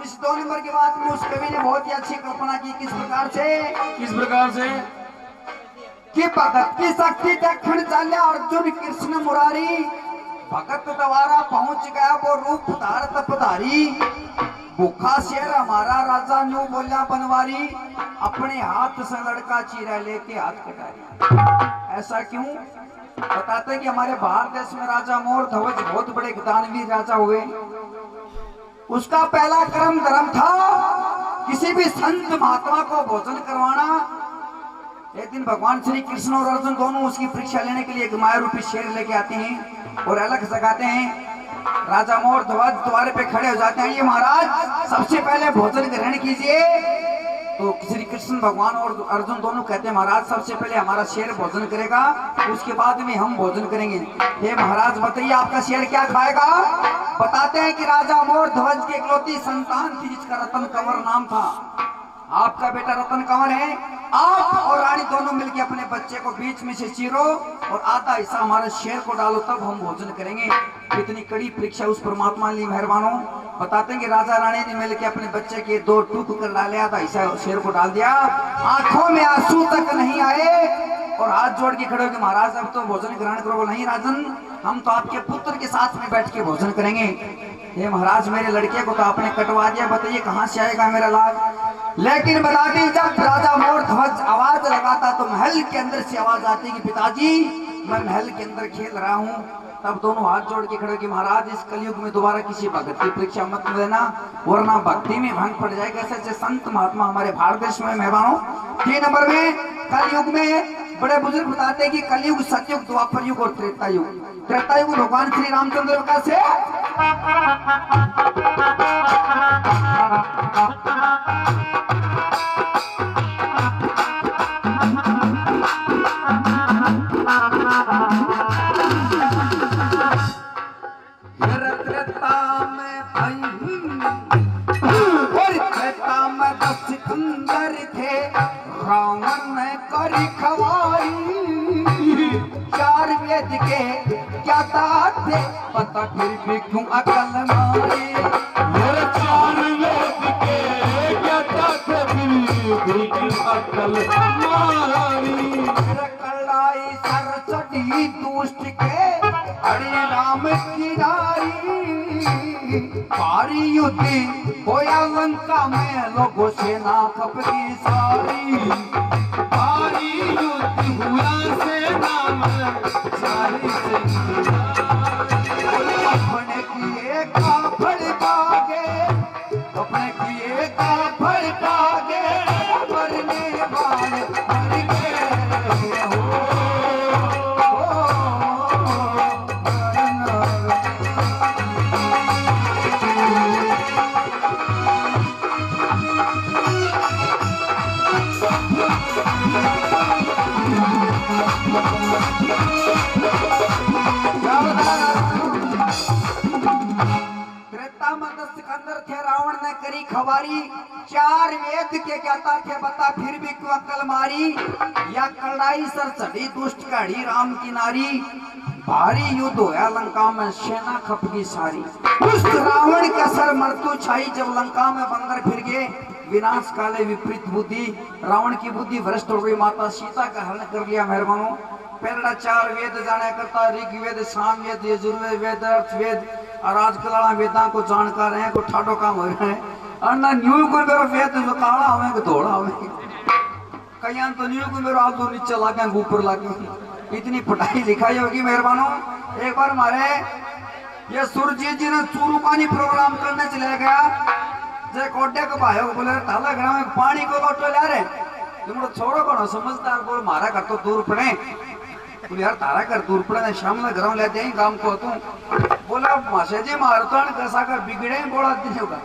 इस 2 नंबर की बात में उस कवि ने बहुत ही अच्छी कल्पना की। किस प्रकार से कि भगत की शक्ति देखण चले अर्जुन कृष्ण मुरारी, भगत द्वारा पहुंच गया वो रूप धारत पधारी, भूखा शेर हमारा राजा न्यू बोला बनवारी, अपने हाथ से लड़का चीरा लेके हाथ कटारी। ऐसा क्यों? बताते हैं कि हमारे भारत देश में राजा मोर ध्वज बहुत बड़े दानवीर राजा हुए। उसका पहला कर्म धर्म था किसी भी संत महात्मा को भोजन करवाना। एक दिन भगवान श्री कृष्ण और अर्जुन दोनों उसकी परीक्षा लेने के लिए माया रूपी शेर लेके आते हैं और अलग जगाते हैं। राजा मोर ध्वज द्वार पे खड़े हो जाते हैं, ये महाराज सबसे पहले भोजन ग्रहण कीजिए। तो श्री कृष्ण भगवान और अर्जुन दोनों कहते हैं महाराज सबसे पहले हमारा शेर भोजन करेगा, उसके बाद में हम भोजन करेंगे। ये महाराज बताइए आपका शेर क्या खाएगा? बताते हैं कि राजा मोर ध्वज की इकलौती संतान थी जिसका रतन कंवर नाम था। आपका बेटा रतन कंवर है, आप और रानी दोनों मिलकर अपने बच्चे को बीच में से चीरो और आधा हिस्सा हमारे शेर को डालो, तब हम भोजन करेंगे। इतनी कड़ी परीक्षा उस परमात्मा ने मेहरबानों। बताते हैं कि राजा रानी ने मिलकर अपने बच्चे के 2 टूक कर डाले, आधा हिस्सा शेर को डाल दिया। आंखों में आंसू तक नहीं आए और हाथ जोड़ के खड़े हो कि महाराज अब तो भोजन ग्रहण करो। नहीं राजन, हम तो आपके पुत्र के साथ में बैठ के भोजन करेंगे। ये महाराज मेरे लड़के को तो आपने कटवा दिया, बताइए कहाँ से आएगा मेरा लाल? लेकिन बताते जब राजा मोर ध्वज आवाज लगाता तो महल के अंदर से आवाज आती कि पिताजी मैं महल के अंदर खेल रहा हूँ। तब दोनों हाथ जोड़ के खड़े कि महाराज इस कलयुग में दोबारा किसी भगत की परीक्षा मत लेना, वरना भक्ति में भंग पड़ जाएगा। ऐसे संत महात्मा हमारे भारत देश में मेहमानों। 3 नंबर में कलयुग में बड़े बुजुर्ग बताते हैं कि कलयुग, सतयुग, द्वापर युग और त्रेता युग। त्रेता युग भगवान श्री रामचंद्र का से रावण ने करी खवाई, 4 वेद के क्या थे पता फिर भी क्यों अकल मारी। 4 वेद के क्या थे फिर भी क्यों अकल मारी। कलाई सर चढ़ी दुष्ट के हरे राम की नारी, भारी युद्ध होया लंका में लोगों सेना खपकी सारी। भारी युद्ध हुआ सेना में सारी अपने किए का भड़कागे, अपने किए का भड़कागे, मरने वाले मर गए हो। सिकंदर थे, रावण ने करी खबारी, 4 वेद के ज्ञाता थे बता फिर भी क्यों अकल मारी। या कड़ाई सर चढ़ी दुष्ट काढ़ी राम की नारी, भारी युद्ध होया लंका में सेना खपगी सारी। उस रावण का सर मृत्यु छाई जब लंका में बंदर फिर गए, विनाश काले विपरीत बुद्धि, रावण की बुद्धि भ्रष्ट हो गई, माता सीता का हरण कर लिया। मेहरबानों पहला 4 वेद जाने करता, ऋग्वेद, सामवेद, यजुर्वेद, वेद, अर्थवेद और आजकल वेदा को जानकार है को ठाडो काम हो रहा है। और ना न्यू को मेरा वेद जो काला हमें को धोड़ा हमें कहीं तो न्यू को मेरा आप नीचे लागे ऊपर लागे। इतनी पढ़ाई लिखाई होगी मेहरबानों। एक बार हमारे ये सुरजीत जी ने चूरू पानी प्रोग्राम करने चले गया, जे कोटे को भाई बोले ताला ग्राम में पानी को लोटो ला रहे, तुम छोड़ो कौन समझदार बोल मारा कर तो दूर पड़े, बोले यार तारा कर दूर पड़े ना शाम में घर लेते हैं काम को तू बोला मासे जी मारतन कैसा कर बिगड़े बोला दिन होगा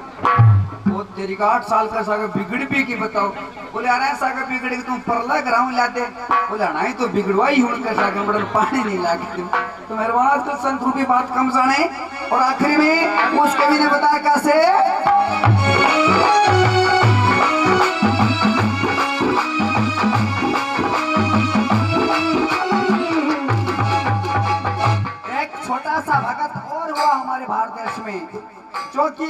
वो तेरी का 8 साल का सागर बिगड़ भी की बताओ। बोले यार ऐसा कर बिगड़ के तुम परला ग्राउंड लाते, बोले नहीं तो बिगड़वाई हूं कैसा कर बड़ा पानी नहीं लागे। तो मेहरबान तो संतों की बात कम जाने। और आखिरी में उस कवि ने बताया कैसे छोटा सा भगत और हुआ हमारे भारत देश में, जो कि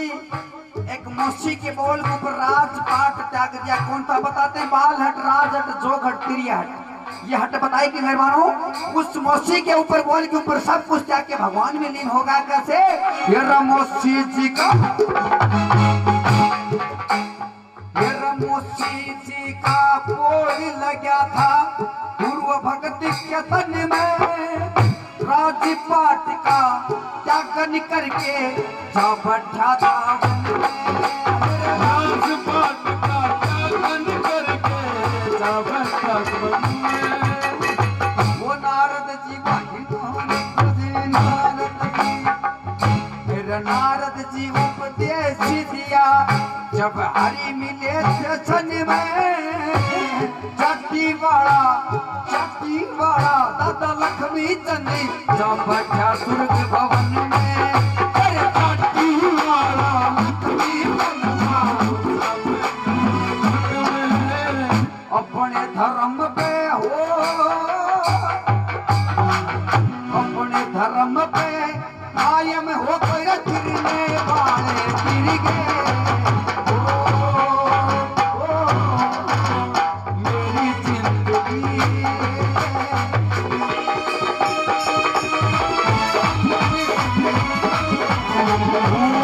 एक मौसी के बोल के ऊपर राजपाट त्याग दिया। कौन था बताते हैं? बाल हट, राज हट, जोग हट, तिरिया हट। ये हट बताए कि मेहरबानों उस मौसी के ऊपर बोल के ऊपर सब कुछ त्याग के भगवान में लीन होगा। कैसे? ये मौसी जी का, ये मौसी जी का बोल लगा था पूर्व भक्ति के तन में, राजपाट का त्याग करके जा बैठा था। राजपाट का त्याग करके जा बैठा वो नारद जी नारद जी उपदेश दिया जब हरि मिले दर्शन में, जाति वाला दादा लक्ष्मी चंदी जब बैठा स्वर्ग भवन में। अरे जाति वाला लक्ष्मी अपने धर्म पे हो, अपने धर्म पे कायम हो कर गिरने वाले गिर गए। मेरी जिंदगी Oh